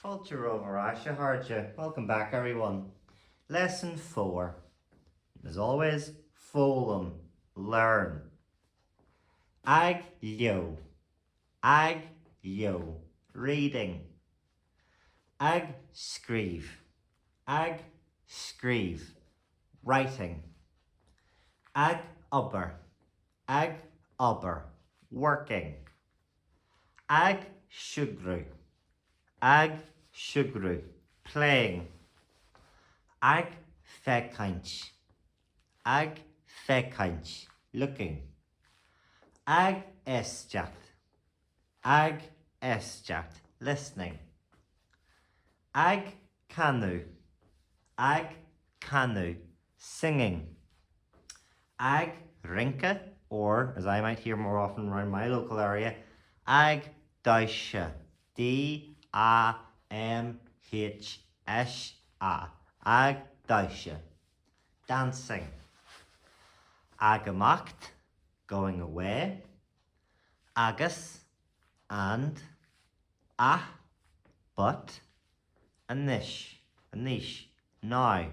Culture over Asha Harja. Welcome back, everyone. Lesson 4. As always, Fulham. Learn. Ag yo. Ag yo. Reading. Ag scrív. Ag scrív. Writing. Ag obair. Ag obair. Working. Ag siúgrú. Ag siúgrú. Playing. Ag feicáint. Ag feicáint. Looking. Ag eisteacht. Ag eisteacht. Listening. Ag canú. Ag canú. Singing. Ag rinke, or as I might hear more often around my local area, ag daise. D-A-M-H-S-A. Ag daise. Dancing. Agamacht, going away. Agus, and. But. Anish, now.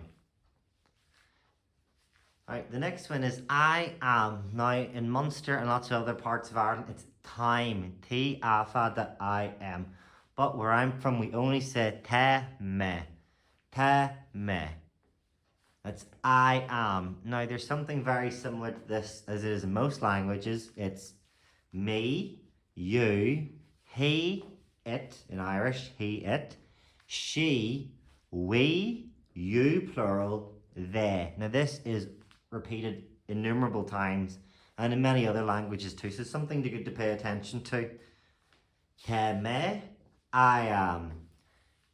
Alright, the next one is I am. Now, in Munster and lots of other parts of Ireland, it's time. T-A-F-A-D I am. But where I'm from, we only say te me. Te me. That's I am. Now, there's something very similar to this as it is in most languages. It's me, you, he, it, in Irish, he, it, she, we, you, plural, they. Now, this is repeated innumerable times and in many other languages too, so something good to pay attention to. Te me, I am.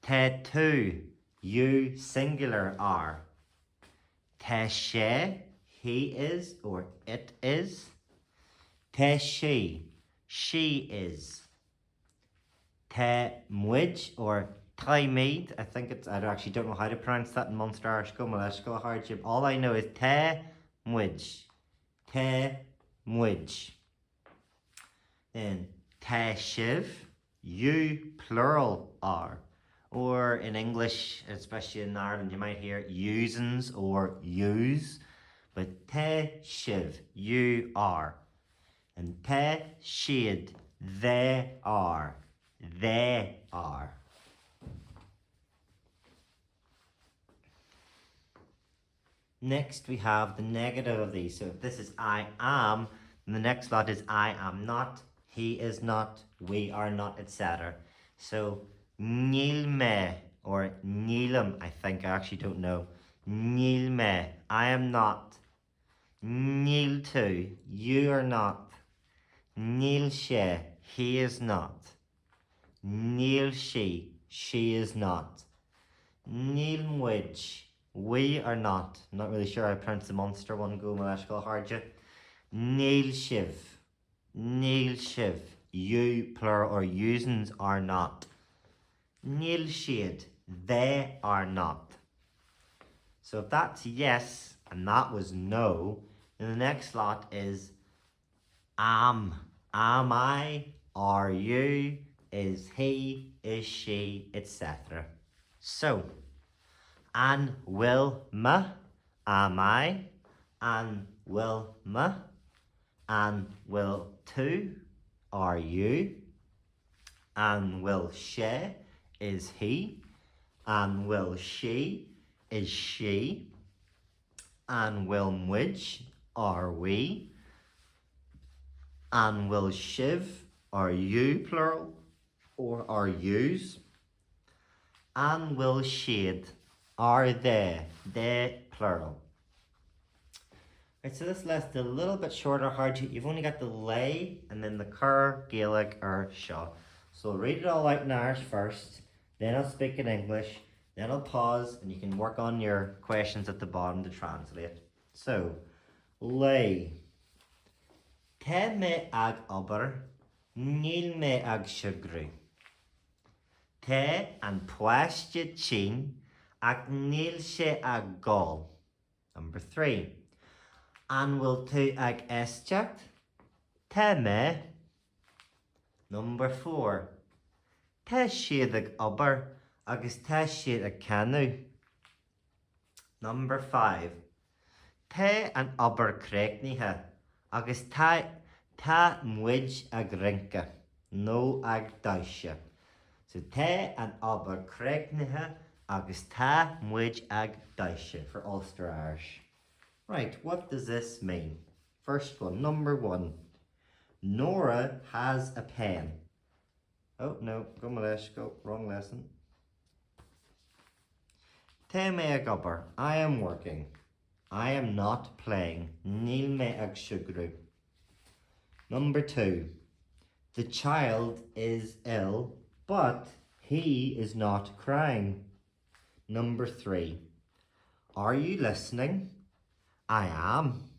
Te tu, you, singular, are. Te she, he is or it is. Te she is. Te muid or Thai mead, I think it's, I actually don't know how to pronounce that in Munster Irish, go Maleshko hardship. All I know is te muid. Te muid. Then te shiv, you plural are. Or in English, especially in Ireland, you might hear usins or use. But te shiv, you are. And te shid, they are. They are. Next, we have the negative of these. So if this is I am, then the next lot is I am not, he is not, we are not, etc. So níl me or nílam, I think, I actually don't know. Níl me, I am not. Níl tu, you are not. Níl she, he is not. Níl she is not. Níl muid, we are not. I'm not really sure I pronounced the Munster one, go Maleshko Harja. Níl shiv, you plural or usins are not. Níl siad, they are not. So if that's yes and that was no, then the next lot is am. Am I? Are you? Is he? Is she? Etc. So, an will ma, am I? An will ma, an will tu, are you? An will she, is he? An will she, is she? An will muid, are we? An will shiv, are you plural or are yous? An will shade, are they plural. Right, so this list is a little bit shorter, hard to, you've only got the lay and then the cur, Gaelic or shaw. So I'll read it all out in Irish first, then I'll speak in English, then I'll pause and you can work on your questions at the bottom to translate. So, lay. Te me ag obair, níl me ag siúgrú. Te an poiste chin, ag níl sé ag gol. Number 3. An will tu ag eisteacht, te me. Number 4. Te siad ag obair, agus tá siad a ceanú. Number 5. Tá an obair creignithe agus tá muid ag rinke, nó ag daise. So tá an obair creignithe agus tá muid ag daise for Ulster Irish. Right, what does this mean? First one, number 1. Nora has a pen. Oh no, go Malesh, go, wrong lesson. Tá mé ag obair, I am working. I am not playing. Níl mé ag siogrú. Number 2. The child is ill, but he is not crying. Number 3. Are you listening? I am.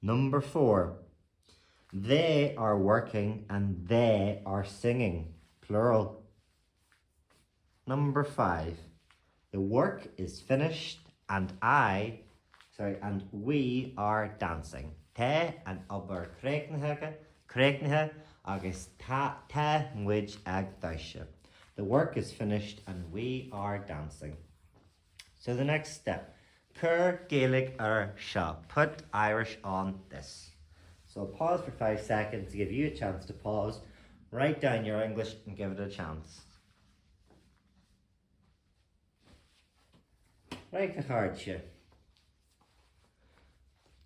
Number 4. They are working and they are singing, plural. Number 5. The work is finished and we are dancing. Tá an obair creignithe agus tá muid ag daise. The work is finished and we are dancing. So the next step, cur Gaelic seo. Put Irish on this. So I'll pause for 5 seconds to give you a chance to pause, write down your English and give it a chance. Right the hard seo.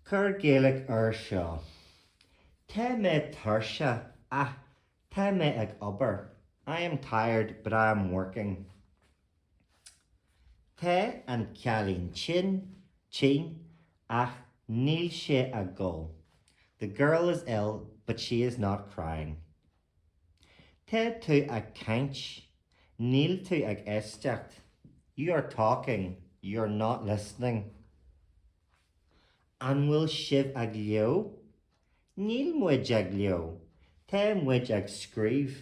Cur Gaelic seo. Tá mé tuirse, tá mé ag obair. I am tired, but I am working. Tá an cealainn chin ach níl sé ag go. The girl is ill, but she is not crying. Tá tú ag caint, níl tú ag éisteacht. You are talking, you're not listening. An bhfuil sibh ag leo? Níl muid ag leo. Tá muid ag scríb.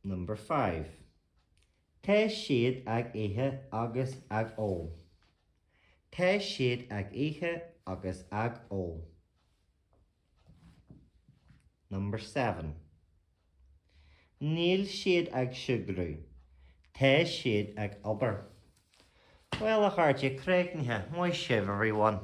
Number 5. Tá siad ag ihe agus ag ó. Tá siad ag ihe agus ag ó. Number 7. Níl siad ag siogrú. Tá siad ag obair. Well, a hard you creignithe. Moy shiv everyone.